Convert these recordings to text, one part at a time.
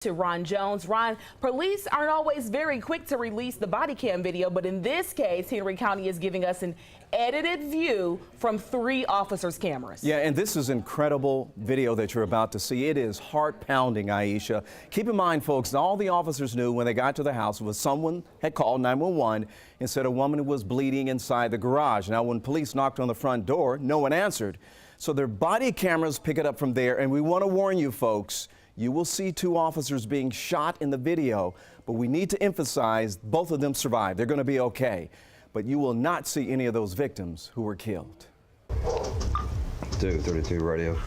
To Ron Jones. Ron, police aren't always very quick to release the body cam video, but in this case, Henry County is giving us an edited view from 3 officers' cameras. Yeah, and this is incredible video that you're about to see. It is heart-pounding, Aisha. Keep in mind, folks, all the officers knew when they got to the house was someone had called 911 and said a woman was bleeding inside the garage. Now, when police knocked on the front door, no one answered. So their body cameras pick it up from there, and we want to warn you, folks, you will see 2 officers being shot in the video, but we need to emphasize both of them survived. They're going to be okay. But you will not see any of those victims who were killed. 232 radio.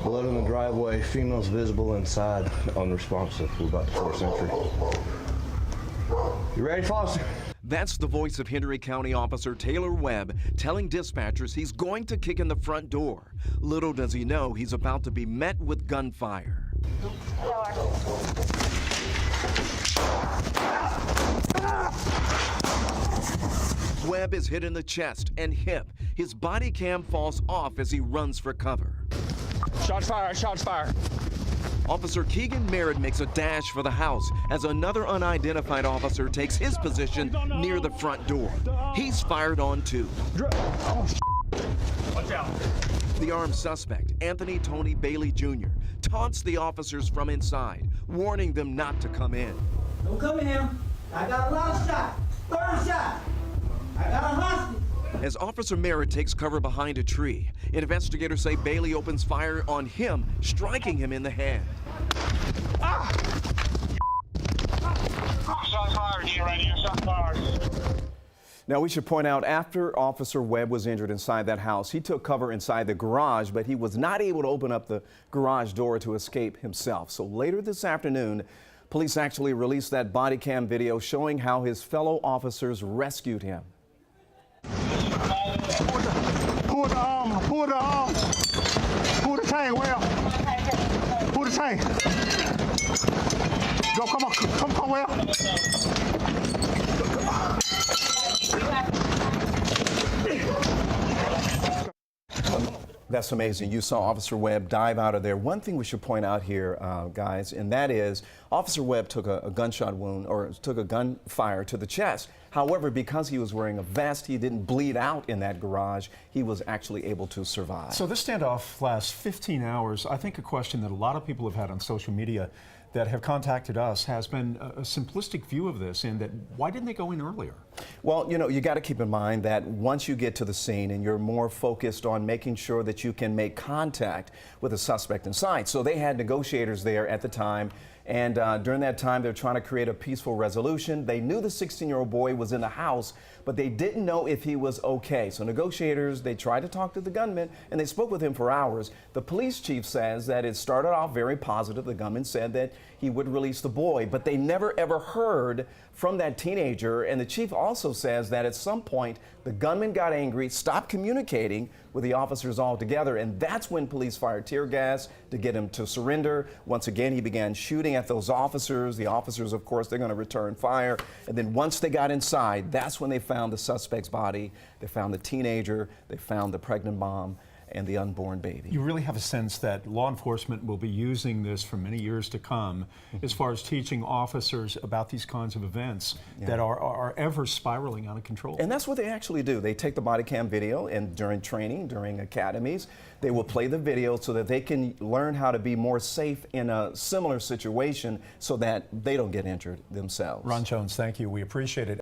Blood in the driveway, females visible inside, unresponsive. We're about to 4th century. You ready, Foster? That's the voice of Henry County Officer Taylor Webb telling dispatchers he's going to kick in the front door. Little does he know he's about to be met with gunfire. Webb is hit in the chest and hip. His body cam falls off as he runs for cover. Shots fired, shots fired. Officer Keegan Merritt makes a dash for the house as another unidentified officer takes his position near the front door. He's fired on too. Watch out. The armed suspect, Anthony Tony Bailey Jr., taunts the officers from inside, warning them not to come in. Don't come in here. I got a lot of shots. 30 shots. I got a hostage. As Officer Merritt takes cover behind a tree, investigators say Bailey opens fire on him, striking him in the head. Shots fired here, right here. Shots fired. Now, we should point out, after Officer Webb was injured inside that house, he took cover inside the garage, but he was not able to open up the garage door to escape himself. So later this afternoon, police actually released that body cam video showing how his fellow officers rescued him. Pull the tank, well. Pull the tank. Go, come on, well. That's amazing. You saw Officer Webb dive out of there. One thing we should point out here, guys, and that is Officer Webb took a gunshot wound, or took a gunfire to the chest. However, because he was wearing a vest, he didn't bleed out in that garage. He was actually able to survive. So this standoff lasts 15 hours. I think a question that a lot of people have had on social media that have contacted us has been a simplistic view of this, and that why didn't they go in earlier? Well, you know, you got to keep in mind that once you get to the scene and you're more focused on making sure that you can make contact with a suspect inside. So they had negotiators there at the time, and during that time they're trying to create a peaceful resolution. They knew the 16-year-old boy was in the house, but they didn't know if he was okay. So negotiators, they tried to talk to the gunman, and they spoke with him for hours. The police chief says that it started off very positive. The gunman said that he would release the boy, but they never ever heard from that teenager. And the chief also says that at some point the gunman got angry, stopped communicating with the officers altogether, and that's when police fired tear gas to get him to surrender. Once again, he began shooting at those officers. The officers, of course, they're going to return fire. And then once they got inside, that's when they found the suspect's body. They found the teenager, they found the pregnant mom, and the unborn baby. You really have a sense that law enforcement will be using this for many years to come as far as teaching officers about these kinds of events that are ever spiraling out of control. And that's what they actually do. They take the body cam video, and during training, during academies, they will play the video so that they can learn how to be more safe in a similar situation so that they don't get injured themselves. Ron Jones, thank you. We appreciate it.